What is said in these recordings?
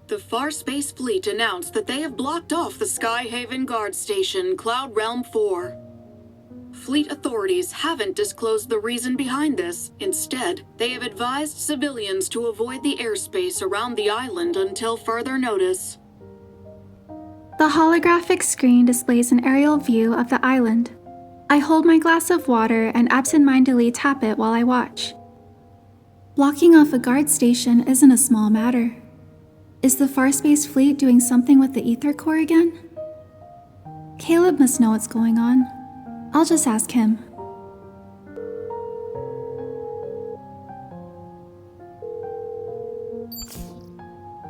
The Far Space Fleet announced that they have blocked off the Skyhaven guard station, Cloud Realm 4. Fleet authorities haven't disclosed the reason behind this. Instead, they have advised civilians to avoid the airspace around the island until further notice. The holographic screen displays an aerial view of the island. I hold my glass of water and absentmindedly tap it while I watch. Blocking off a guard station isn't a small matter. Is the Far Space Fleet doing something with the ether core again? Caleb must know what's going on. I'll just ask him.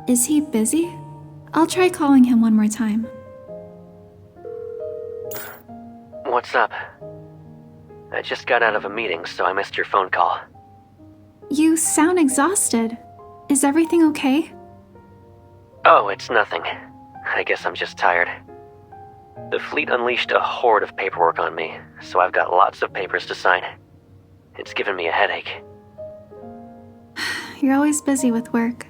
Is he busy? I'll try calling him one more time. What's up? I just got out of a meeting, so I missed your phone call. You sound exhausted. Is everything okay? Oh, it's nothing. I guess I'm just tired. The fleet unleashed a horde of paperwork on me, so I've got lots of papers to sign. It's given me a headache. You're always busy with work.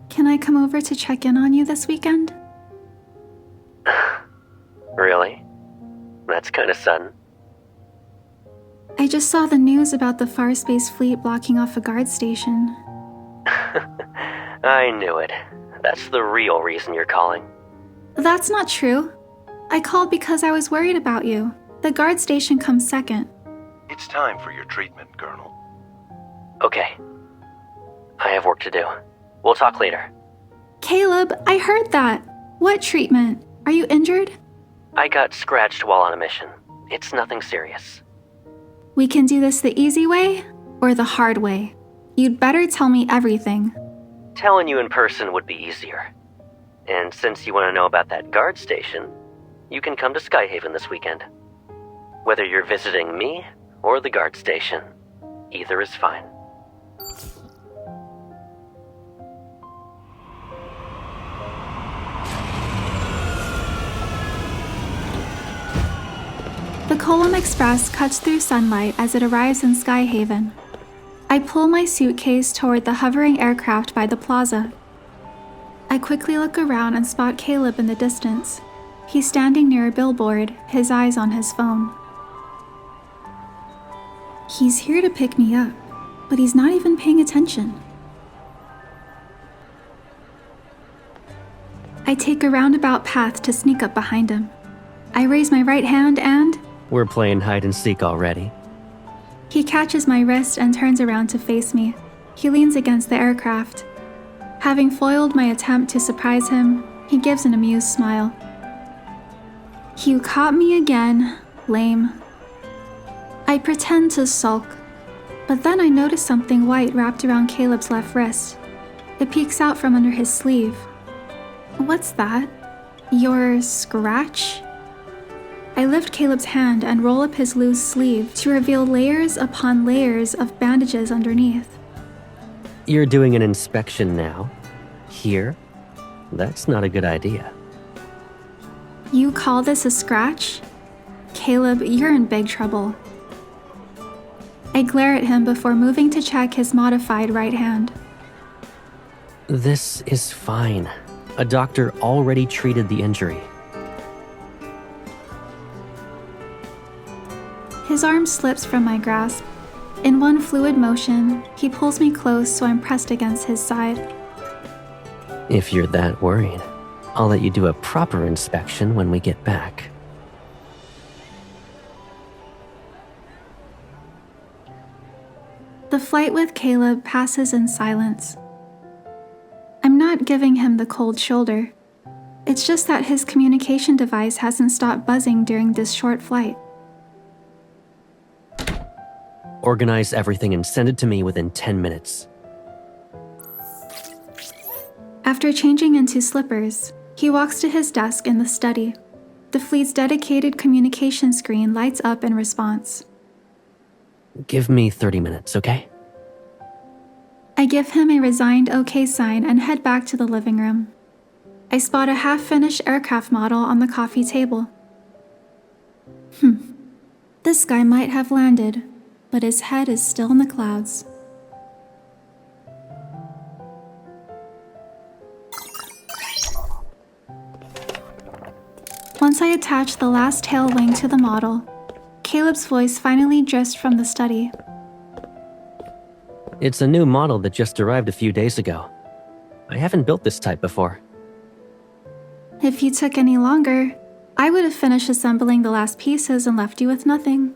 Can I come over to check in on you this weekend? Really? That's kind of sudden. I just saw the news about the Far Space Fleet blocking off a guard station. I knew it. That's the real reason you're calling. That's not true. I called because I was worried about you. The guard station comes second. It's time for your treatment, Colonel. Okay. I have work to do. We'll talk later. Caleb, I heard that. What treatment? Are you injured? I got scratched while on a mission. It's nothing serious. We can do this the easy way or the hard way. You'd better tell me everything. Telling you in person would be easier. And since you want to know about that guard station, you can come to Skyhaven this weekend. Whether you're visiting me or the guard station, either is fine. The Column Express cuts through sunlight as it arrives in Skyhaven. I pull my suitcase toward the hovering aircraft by the plaza. I quickly look around and spot Caleb in the distance. He's standing near a billboard, his eyes on his phone. He's here to pick me up, but he's not even paying attention. I take a roundabout path to sneak up behind him. I raise my right hand and... We're playing hide and seek already. He catches my wrist and turns around to face me. He leans against the aircraft. Having foiled my attempt to surprise him, he gives an amused smile. You caught me again, lame. I pretend to sulk, but then I notice something white wrapped around Caleb's left wrist. It peeks out from under his sleeve. What's that? Your scratch? I lift Caleb's hand and roll up his loose sleeve to reveal layers upon layers of bandages underneath. You're doing an inspection now? Here? That's not a good idea. You call this a scratch? Caleb, you're in big trouble. I glare at him before moving to check his modified right hand. This is fine. A doctor already treated the injury. His arm slips from my grasp. In one fluid motion, he pulls me close so I'm pressed against his side. If you're that worried, I'll let you do a proper inspection when we get back. The flight with Caleb passes in silence. I'm not giving him the cold shoulder. It's just that his communication device hasn't stopped buzzing during this short flight. Organize everything and send it to me within 10 minutes. After changing into slippers, he walks to his desk in the study. The fleet's dedicated communication screen lights up in response. Give me 30 minutes, okay? I give him a resigned okay sign and head back to the living room. I spot a half-finished aircraft model on the coffee table. This guy might have landed, but his head is still in the clouds. Once I attach the last tail wing to the model, Caleb's voice finally drifts from the study. It's a new model that just arrived a few days ago. I haven't built this type before. If you took any longer, I would have finished assembling the last pieces and left you with nothing.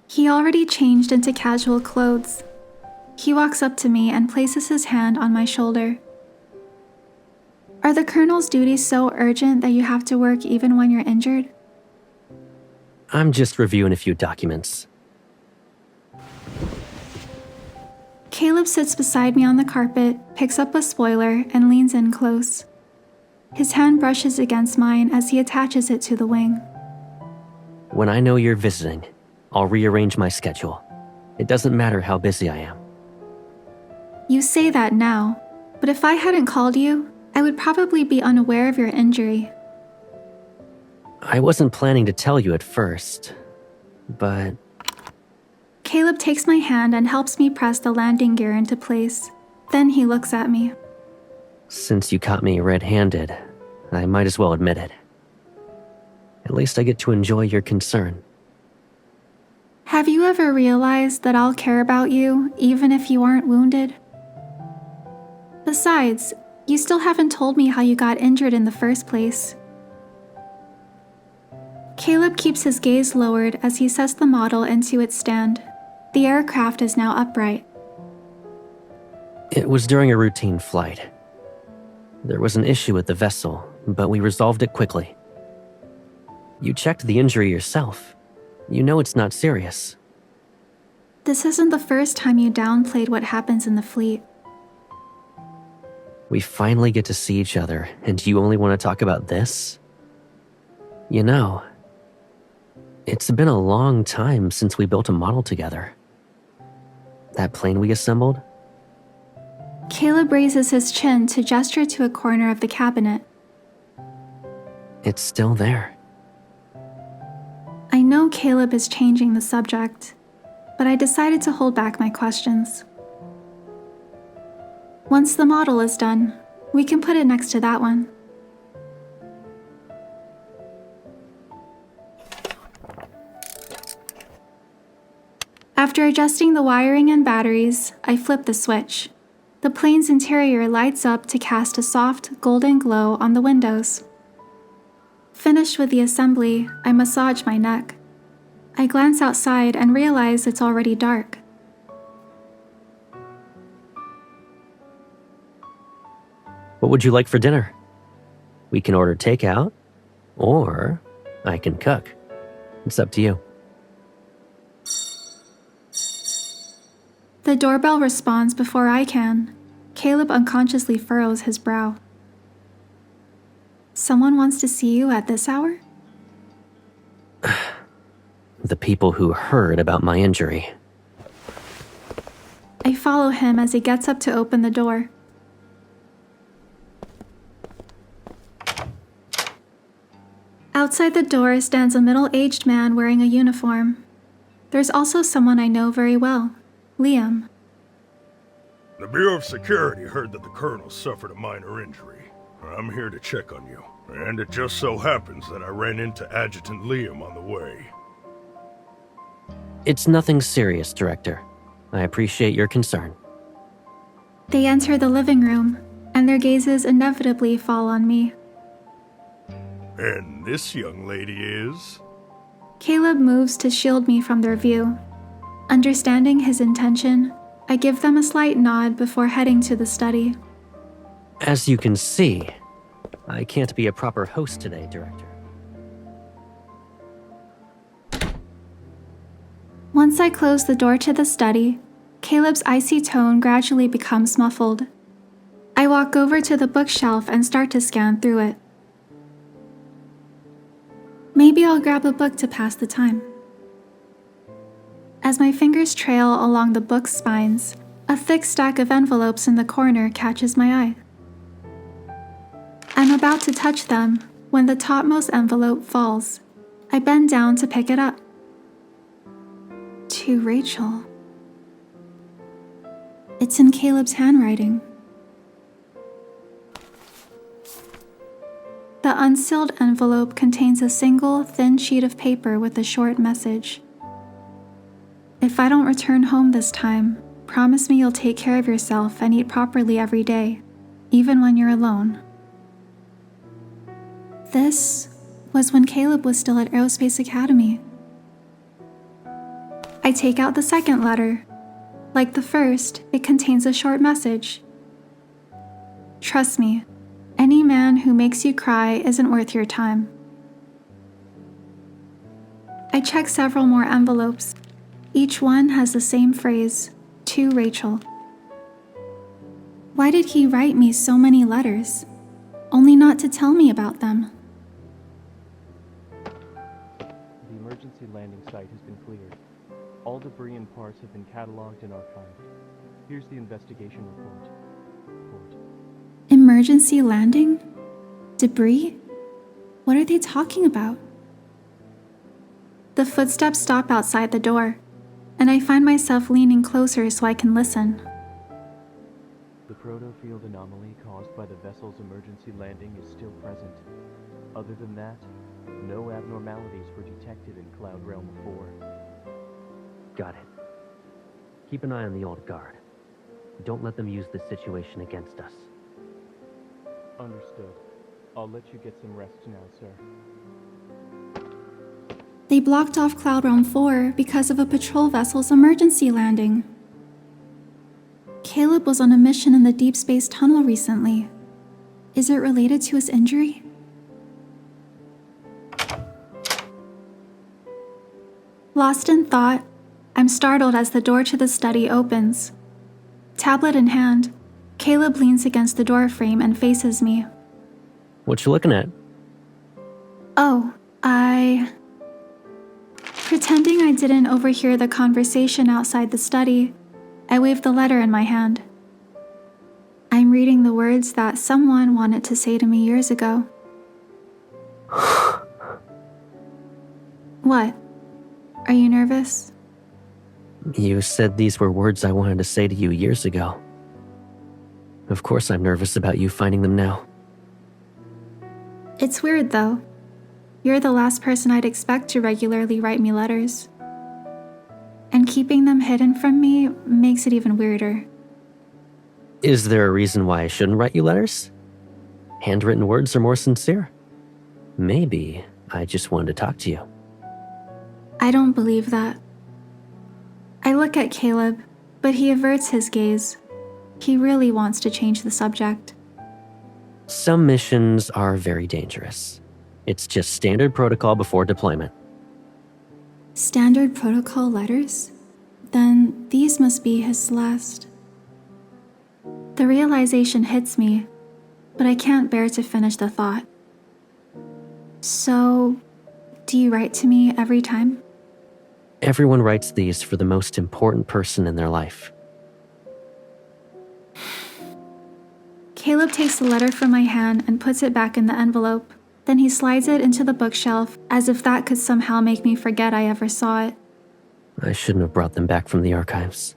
He already changed into casual clothes. He walks up to me and places his hand on my shoulder. Are the Colonel's duties so urgent that you have to work even when you're injured? I'm just reviewing a few documents. Caleb sits beside me on the carpet, picks up a spoiler, and leans in close. His hand brushes against mine as he attaches it to the wing. When I know you're visiting, I'll rearrange my schedule. It doesn't matter how busy I am. You say that now, but if I hadn't called you, I would probably be unaware of your injury. I wasn't planning to tell you at first, but... Caleb takes my hand and helps me press the landing gear into place. Then he looks at me. Since you caught me red-handed, I might as well admit it. At least I get to enjoy your concern. Have you ever realized that I'll care about you even if you aren't wounded? Besides, you still haven't told me how you got injured in the first place. Caleb keeps his gaze lowered as he sets the model into its stand. The aircraft is now upright. It was during a routine flight. There was an issue with the vessel, but we resolved it quickly. You checked the injury yourself. You know it's not serious. This isn't the first time you downplayed what happens in the fleet. We finally get to see each other, and you only want to talk about this? You know, it's been a long time since we built a model together. That plane we assembled? Caleb raises his chin to gesture to a corner of the cabinet. It's still there. I know Caleb is changing the subject, but I decided to hold back my questions. Once the model is done, we can put it next to that one. After adjusting the wiring and batteries, I flip the switch. The plane's interior lights up to cast a soft, golden glow on the windows. Finished with the assembly, I massage my neck. I glance outside and realize it's already dark. What would you like for dinner? We can order takeout, or I can cook. It's up to you. The doorbell responds before I can. Caleb unconsciously furrows his brow. Someone wants to see you at this hour? The people who heard about my injury. I follow him as he gets up to open the door. Outside the door stands a middle-aged man wearing a uniform. There's also someone I know very well, Liam. The Bureau of Security heard that the Colonel suffered a minor injury. I'm here to check on you, and it just so happens that I ran into Adjutant Liam on the way. It's nothing serious, Director. I appreciate your concern. They enter the living room, and their gazes inevitably fall on me. And this young lady is? Caleb moves to shield me from their view. Understanding his intention, I give them a slight nod before heading to the study. As you can see, I can't be a proper host today, Director. Once I close the door to the study, Caleb's icy tone gradually becomes muffled. I walk over to the bookshelf and start to scan through it. Maybe I'll grab a book to pass the time. As my fingers trail along the book's spines, a thick stack of envelopes in the corner catches my eye. I'm about to touch them when the topmost envelope falls. I bend down to pick it up. To Rachel. It's in Caleb's handwriting. The unsealed envelope contains a single, thin sheet of paper with a short message. If I don't return home this time, promise me you'll take care of yourself and eat properly every day, even when you're alone. This was when Caleb was still at Aerospace Academy. I take out the second letter. Like the first, it contains a short message. Trust me, any man who makes you cry isn't worth your time. I check several more envelopes. Each one has the same phrase, to Rachel. Why did he write me so many letters, only not to tell me about them? The emergency landing site has been cleared. All debris and parts have been cataloged and archived. Here's the investigation report. Emergency landing? Debris? What are they talking about? The footsteps stop outside the door, and I find myself leaning closer so I can listen. The proto-field anomaly caused by the vessel's emergency landing is still present. Other than that, no abnormalities were detected in Cloud Realm 4. Got it. Keep an eye on the old guard. Don't let them use this situation against us. Understood. I'll let you get some rest now, sir. They blocked off Cloud Realm 4 because of a patrol vessel's emergency landing. Caleb was on a mission in the Deepspace tunnel recently. Is it related to his injury? Lost in thought, I'm startled as the door to the study opens. Tablet in hand, Caleb leans against the door frame and faces me. What you looking at? Oh, Pretending I didn't overhear the conversation outside the study, I waved the letter in my hand. I'm reading the words that someone wanted to say to me years ago. What? Are you nervous? You said these were words I wanted to say to you years ago. Of course I'm nervous about you finding them now. It's weird, though. You're the last person I'd expect to regularly write me letters. And keeping them hidden from me makes it even weirder. Is there a reason why I shouldn't write you letters? Handwritten words are more sincere. Maybe I just wanted to talk to you. I don't believe that. I look at Caleb, but he averts his gaze. He really wants to change the subject. Some missions are very dangerous. It's just standard protocol before deployment. Standard protocol letters? Then these must be his last. The realization hits me, but I can't bear to finish the thought. So, do you write to me every time? Everyone writes these for the most important person in their life. Caleb takes the letter from my hand and puts it back in the envelope. Then he slides it into the bookshelf as if that could somehow make me forget I ever saw it. I shouldn't have brought them back from the archives.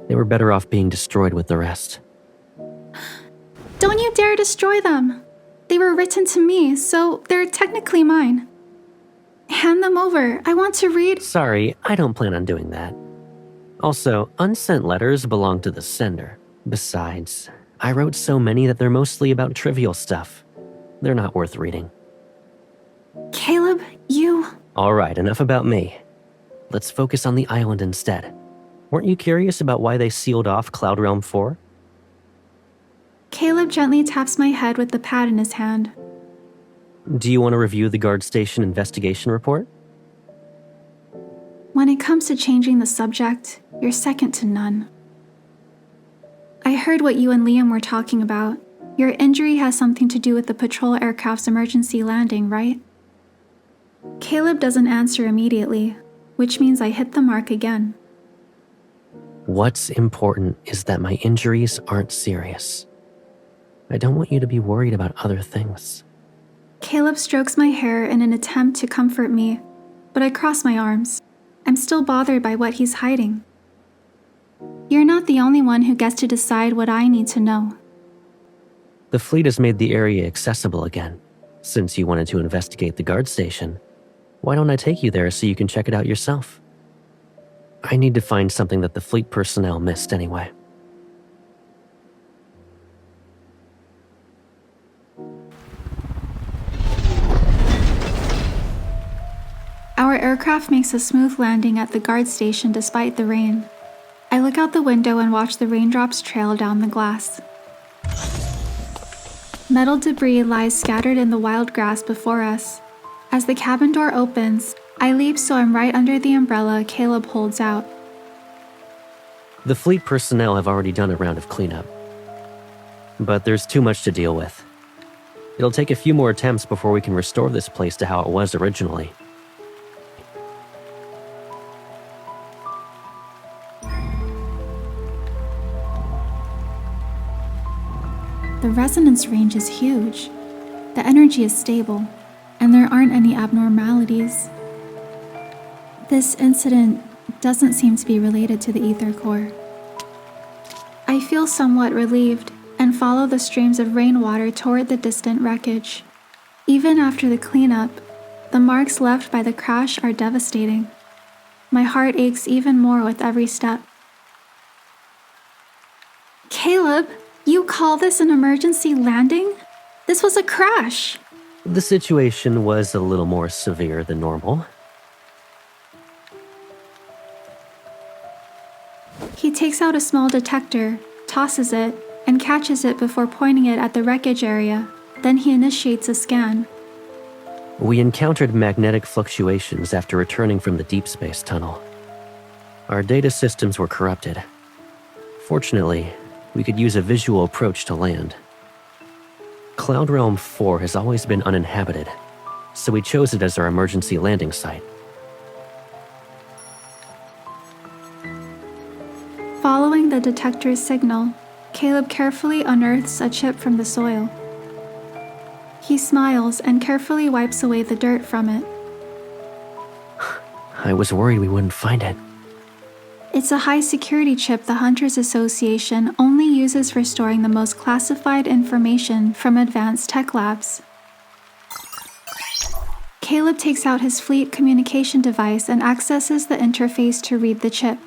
They were better off being destroyed with the rest. Don't you dare destroy them! They were written to me, so they're technically mine. Hand them over. I want to read. Sorry, I don't plan on doing that. Also, unsent letters belong to the sender. Besides, I wrote so many that they're mostly about trivial stuff. They're not worth reading. Caleb, you... All right, enough about me. Let's focus on the island instead. Weren't you curious about why they sealed off Cloud Realm 4? Caleb gently taps my head with the pad in his hand. Do you want to review the guard station investigation report? When it comes to changing the subject, you're second to none. I heard what you and Liam were talking about. Your injury has something to do with the patrol aircraft's emergency landing, right? Caleb doesn't answer immediately, which means I hit the mark again. What's important is that my injuries aren't serious. I don't want you to be worried about other things. Caleb strokes my hair in an attempt to comfort me, but I cross my arms. I'm still bothered by what he's hiding. You're not the only one who gets to decide what I need to know. The fleet has made the area accessible again. Since you wanted to investigate the guard station, why don't I take you there so you can check it out yourself? I need to find something that the fleet personnel missed anyway. Our aircraft makes a smooth landing at the guard station despite the rain. I look out the window and watch the raindrops trail down the glass. Metal debris lies scattered in the wild grass before us. As the cabin door opens, I leap so I'm right under the umbrella Caleb holds out. The fleet personnel have already done a round of cleanup. But there's too much to deal with. It'll take a few more attempts before we can restore this place to how it was originally. The resonance range is huge. The energy is stable, and there aren't any abnormalities. This incident doesn't seem to be related to the ether core. I feel somewhat relieved and follow the streams of rainwater toward the distant wreckage. Even after the cleanup, the marks left by the crash are devastating. My heart aches even more with every step. Caleb, you call this an emergency landing? This was a crash. The situation was a little more severe than normal. He takes out a small detector, tosses it, and catches it before pointing it at the wreckage area. Then he initiates a scan. We encountered magnetic fluctuations after returning from the Deepspace tunnel. Our data systems were corrupted. Fortunately, we could use a visual approach to land. Cloud Realm 4 has always been uninhabited, so we chose it as our emergency landing site. Following the detector's signal, Caleb carefully unearths a chip from the soil. He smiles and carefully wipes away the dirt from it. I was worried we wouldn't find it. It's a high-security chip the Hunters Association only uses for storing the most classified information from advanced tech labs. Caleb takes out his fleet communication device and accesses the interface to read the chip.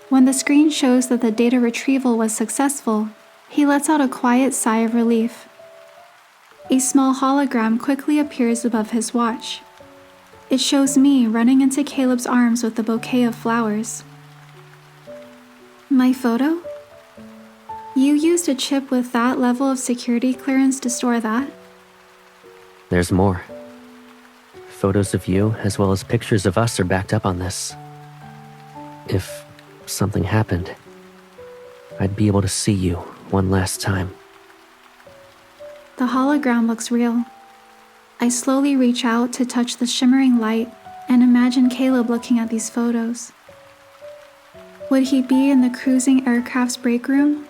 When the screen shows that the data retrieval was successful, he lets out a quiet sigh of relief. A small hologram quickly appears above his watch. It shows me running into Caleb's arms with a bouquet of flowers. My photo? You used a chip with that level of security clearance to store that? There's more. Photos of you, as well as pictures of us, are backed up on this. If something happened, I'd be able to see you one last time. The hologram looks real. I slowly reach out to touch the shimmering light and imagine Caleb looking at these photos. Would he be in the cruising aircraft's break room,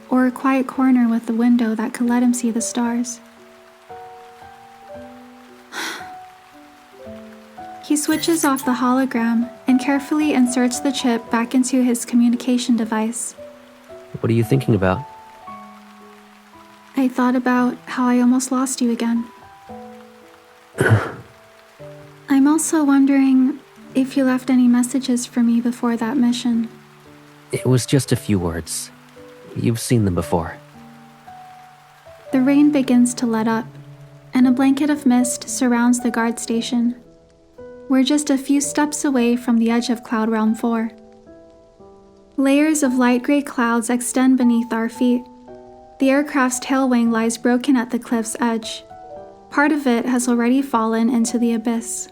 or a quiet corner with a window that could let him see the stars? He switches off the hologram and carefully inserts the chip back into his communication device. What are you thinking about? I thought about how I almost lost you again. I'm also wondering if you left any messages for me before that mission. It was just a few words. You've seen them before. The rain begins to let up, and a blanket of mist surrounds the guard station. We're just a few steps away from the edge of Cloud Realm 4. Layers of light gray clouds extend beneath our feet. The aircraft's tail wing lies broken at the cliff's edge. Part of it has already fallen into the abyss.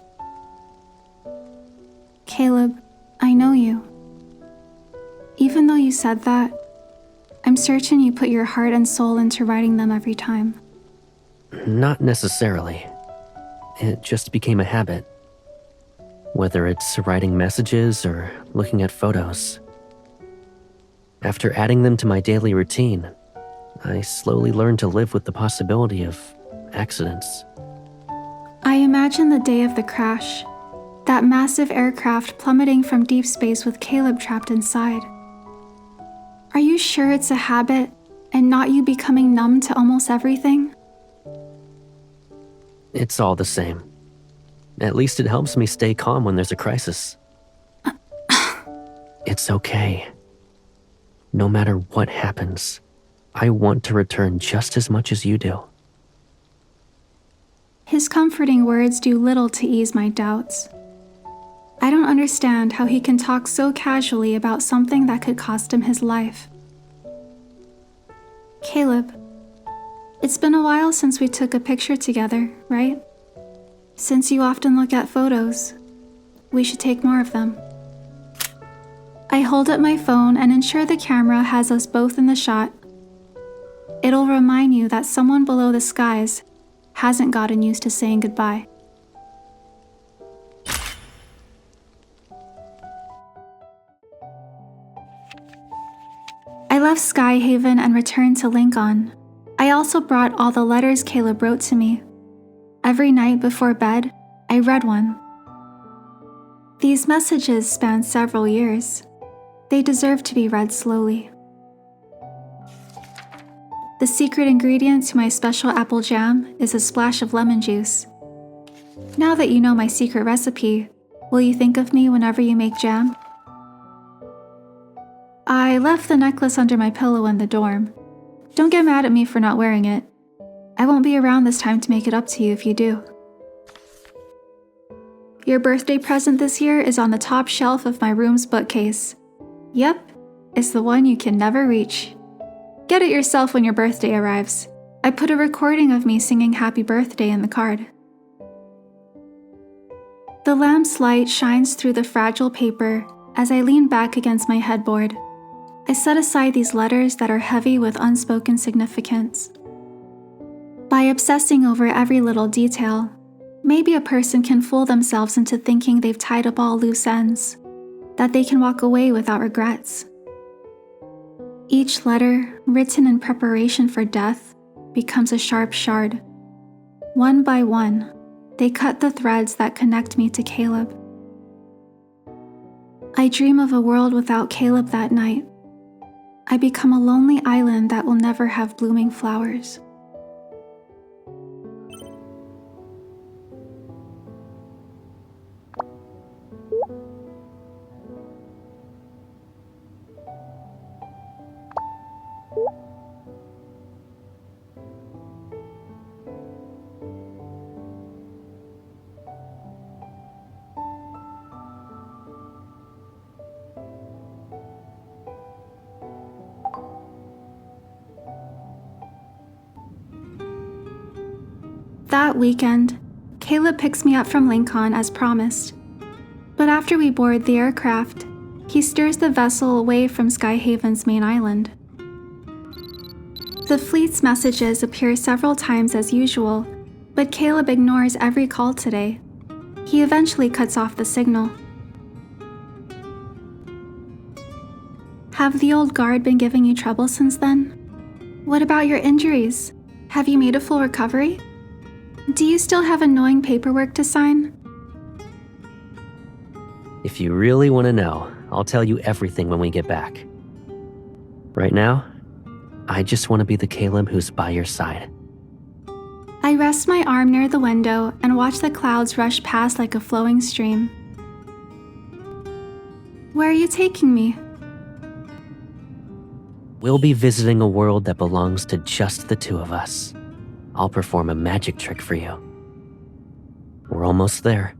Caleb, I know you. Even though you said that, I'm certain you put your heart and soul into writing them every time. Not necessarily. It just became a habit. Whether it's writing messages or looking at photos. After adding them to my daily routine, I slowly learned to live with the possibility of accidents. I imagine the day of the crash, that massive aircraft plummeting from deep space with Caleb trapped inside. Are you sure it's a habit and not you becoming numb to almost everything? It's all the same. At least it helps me stay calm when there's a crisis. It's okay. No matter what happens, I want to return just as much as you do. His comforting words do little to ease my doubts. I don't understand how he can talk so casually about something that could cost him his life. Caleb, it's been a while since we took a picture together, right? Since you often look at photos, we should take more of them. I hold up my phone and ensure the camera has us both in the shot. It'll remind you that someone below the skies hasn't gotten used to saying goodbye. I left Skyhaven and returned to Lincoln. I also brought all the letters Caleb wrote to me. Every night before bed, I read one. These messages span several years. They deserve to be read slowly. The secret ingredient to my special apple jam is a splash of lemon juice. Now that you know my secret recipe, will you think of me whenever you make jam? I left the necklace under my pillow in the dorm. Don't get mad at me for not wearing it. I won't be around this time to make it up to you if you do. Your birthday present this year is on the top shelf of my room's bookcase. Yep, it's the one you can never reach. Get it yourself when your birthday arrives. I put a recording of me singing happy birthday in the card. The lamp's light shines through the fragile paper as I lean back against my headboard. I set aside these letters that are heavy with unspoken significance. By obsessing over every little detail, maybe a person can fool themselves into thinking they've tied up all loose ends, that they can walk away without regrets. Each letter, written in preparation for death, becomes a sharp shard. One by one, they cut the threads that connect me to Caleb. I dream of a world without Caleb that night. I become a lonely island that will never have blooming flowers. That weekend, Caleb picks me up from Lincoln as promised. But after we board the aircraft, he steers the vessel away from Skyhaven's main island. The fleet's messages appear several times as usual, but Caleb ignores every call today. He eventually cuts off the signal. Have the old guard been giving you trouble since then? What about your injuries? Have you made a full recovery? Do you still have annoying paperwork to sign? If you really want to know, I'll tell you everything when we get back. Right now, I just want to be the Caleb who's by your side. I rest my arm near the window and watch the clouds rush past like a flowing stream. Where are you taking me? We'll be visiting a world that belongs to just the two of us. I'll perform a magic trick for you. We're almost there.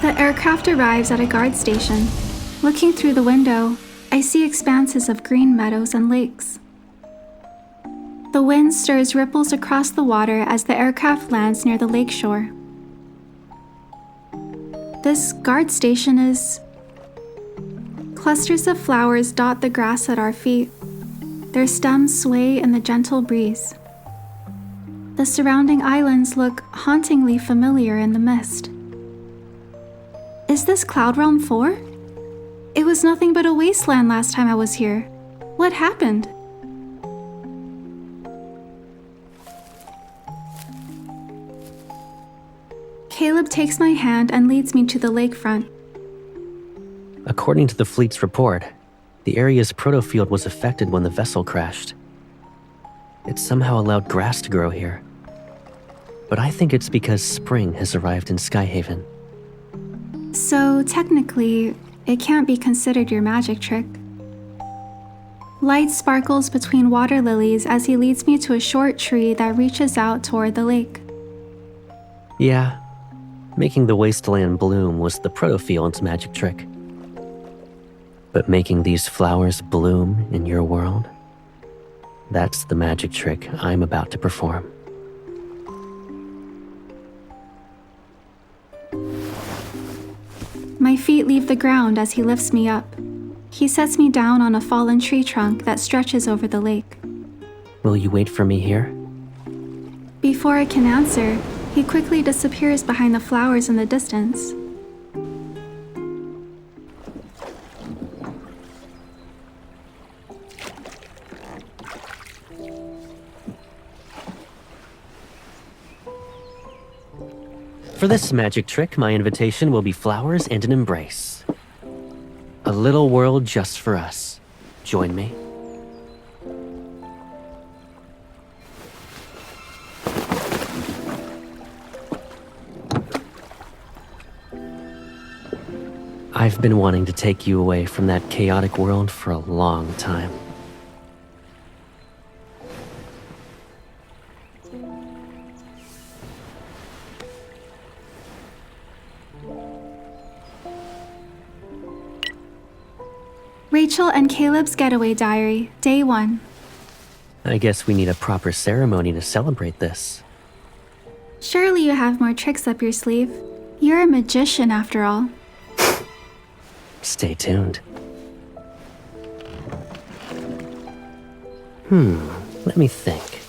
The aircraft arrives at a guard station. Looking through the window, I see expanses of green meadows and lakes. The wind stirs ripples across the water as the aircraft lands near the lakeshore. This guard station is... Clusters of flowers dot the grass at our feet. Their stems sway in the gentle breeze. The surrounding islands look hauntingly familiar in the mist. Is this Cloud Realm 4? It was nothing but a wasteland last time I was here. What happened? Caleb takes my hand and leads me to the lakefront. A According to the fleet's report, the area's protofield was affected when the vessel crashed. It somehow allowed grass to grow here. But I think it's because spring has arrived in Skyhaven. So technically, it can't be considered your magic trick. Light sparkles between water lilies as he leads me to a short tree that reaches out toward the lake. Yeah, making the wasteland bloom was the protofield's magic trick. But making these flowers bloom in your world, that's the magic trick I'm about to perform. My feet leave the ground as he lifts me up. He sets me down on a fallen tree trunk that stretches over the lake. Will you wait for me here? Before I can answer, he quickly disappears behind the flowers in the distance. For this magic trick, my invitation will be flowers and an embrace. A little world just for us. Join me. I've been wanting to take you away from that chaotic world for a long time. Rachel and Caleb's Getaway Diary, Day 1. I guess we need a proper ceremony to celebrate this. Surely you have more tricks up your sleeve. You're a magician after all. Stay tuned. Let me think.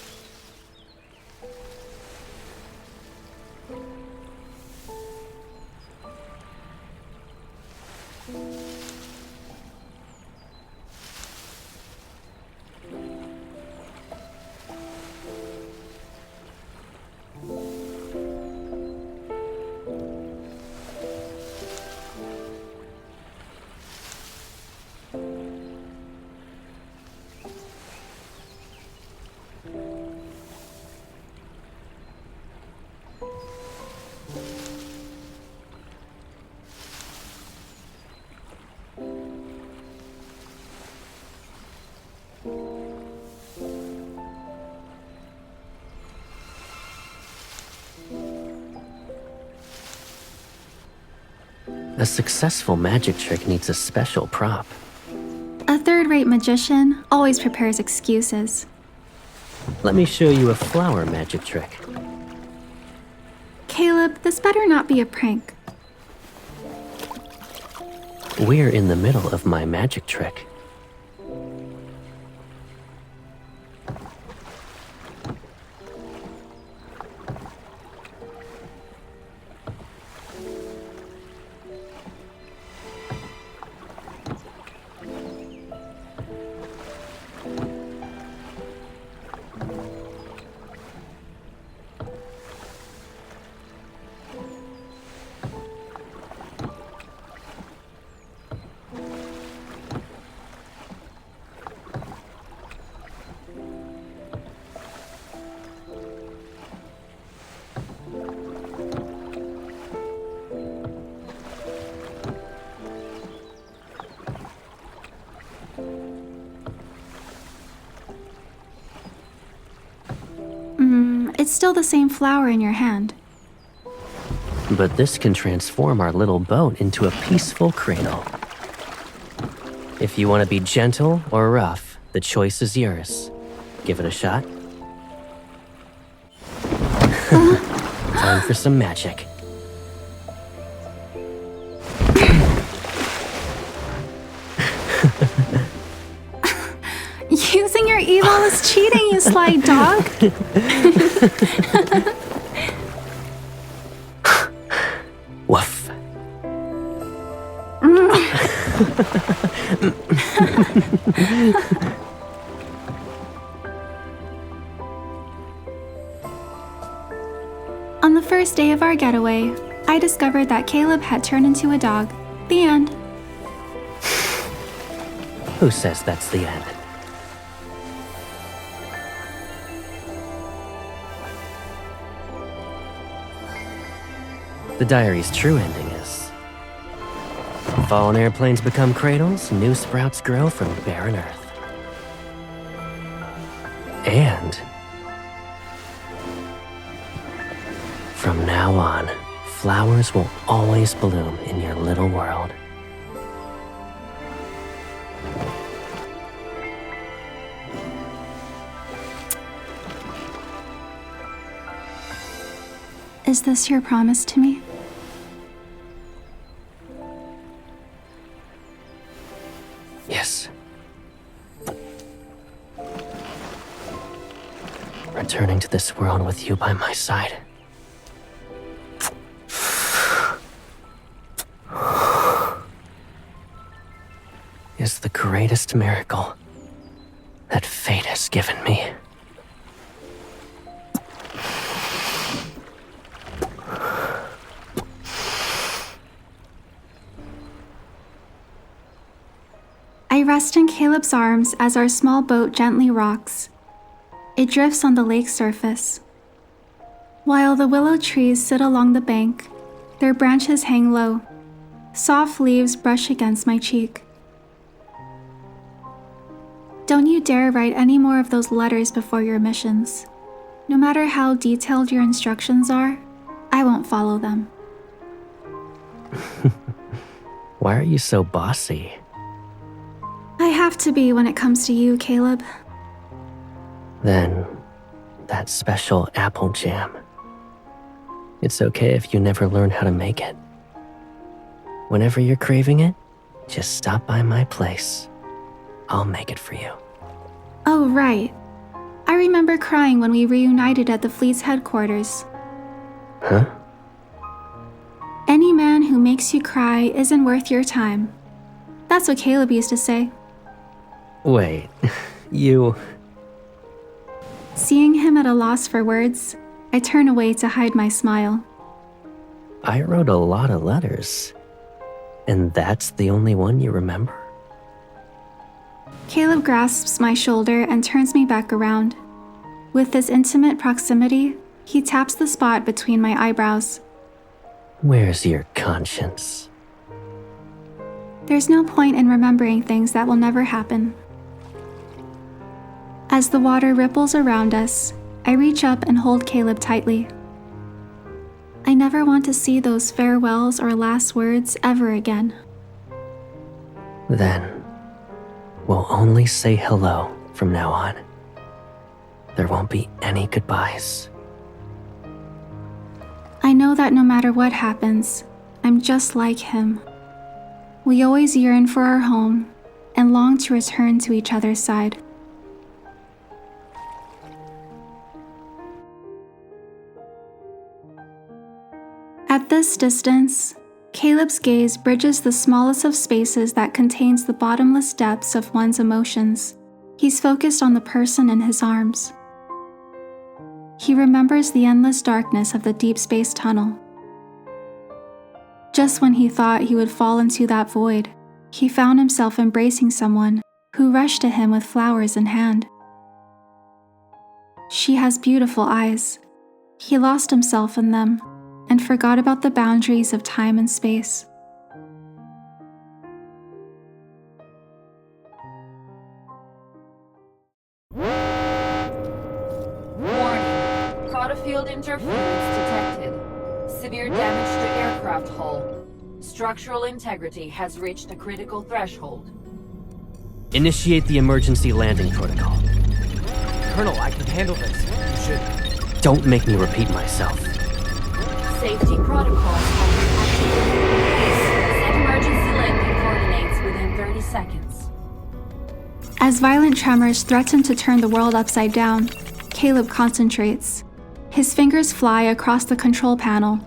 A successful magic trick needs a special prop. A third-rate magician always prepares excuses. Let me show you a flower magic trick. Caleb, this better not be a prank. We're in the middle of my magic trick. It's still the same flower in your hand. But this can transform our little boat into a peaceful cradle. If you want to be gentle or rough, the choice is yours. Give it a shot. Time for some magic. Using your evil is cheating, you sly dog. Woof. On the first day of our getaway, I discovered that Caleb had turned into a dog. The end. Who says that's the end? The diary's true ending is... fallen airplanes become cradles, new sprouts grow from barren earth. And... from now on, flowers will always bloom in your little world. Is this your promise to me? Yes. Returning to this world with you by my side. Is the greatest miracle that fate has given me. I rest in Caleb's arms as our small boat gently rocks. It drifts on the lake surface. While the willow trees sit along the bank, their branches hang low. Soft leaves brush against my cheek. Don't you dare write any more of those letters before your missions. No matter how detailed your instructions are, I won't follow them. Why are you so bossy? I have to be when it comes to you, Caleb. Then, that special apple jam. It's okay if you never learn how to make it. Whenever you're craving it, just stop by my place. I'll make it for you. Oh, right. I remember crying when we reunited at the fleet's headquarters. Huh? Any man who makes you cry isn't worth your time. That's what Caleb used to say. Wait, you... Seeing him at a loss for words, I turn away to hide my smile. I wrote a lot of letters. And that's the only one you remember? Caleb grasps my shoulder and turns me back around. With this intimate proximity, he taps the spot between my eyebrows. Where's your conscience? There's no point in remembering things that will never happen. As the water ripples around us, I reach up and hold Caleb tightly. I never want to see those farewells or last words ever again. Then, we'll only say hello from now on. There won't be any goodbyes. I know that no matter what happens, I'm just like him. We always yearn for our home and long to return to each other's side. At this distance, Caleb's gaze bridges the smallest of spaces that contains the bottomless depths of one's emotions. He's focused on the person in his arms. He remembers the endless darkness of the Deepspace tunnel. Just when he thought he would fall into that void, he found himself embracing someone who rushed to him with flowers in hand. She has beautiful eyes. He lost himself in them and forgot about the boundaries of time and space. Warning. Field interference detected. Severe damage to aircraft hull. Structural integrity has reached a critical threshold. Initiate the emergency landing protocol. Colonel, I can handle this. You should... Don't make me repeat myself. Safety protocols have been activated. Set emergency landing coordinates within 30 seconds. As violent tremors threaten to turn the world upside down, Caleb concentrates. His fingers fly across the control panel.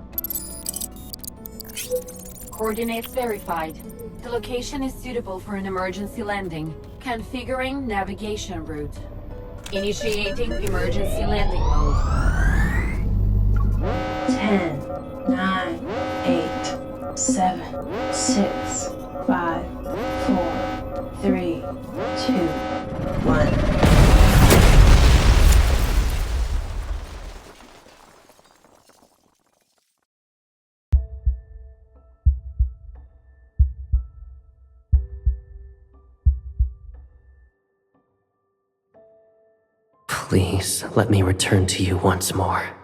Coordinates verified. The location is suitable for an emergency landing. Configuring navigation route. Initiating emergency landing mode. 10, 9, 8, 7, 6, 5, 4, 3, 2, 1. Please, let me return to you once more.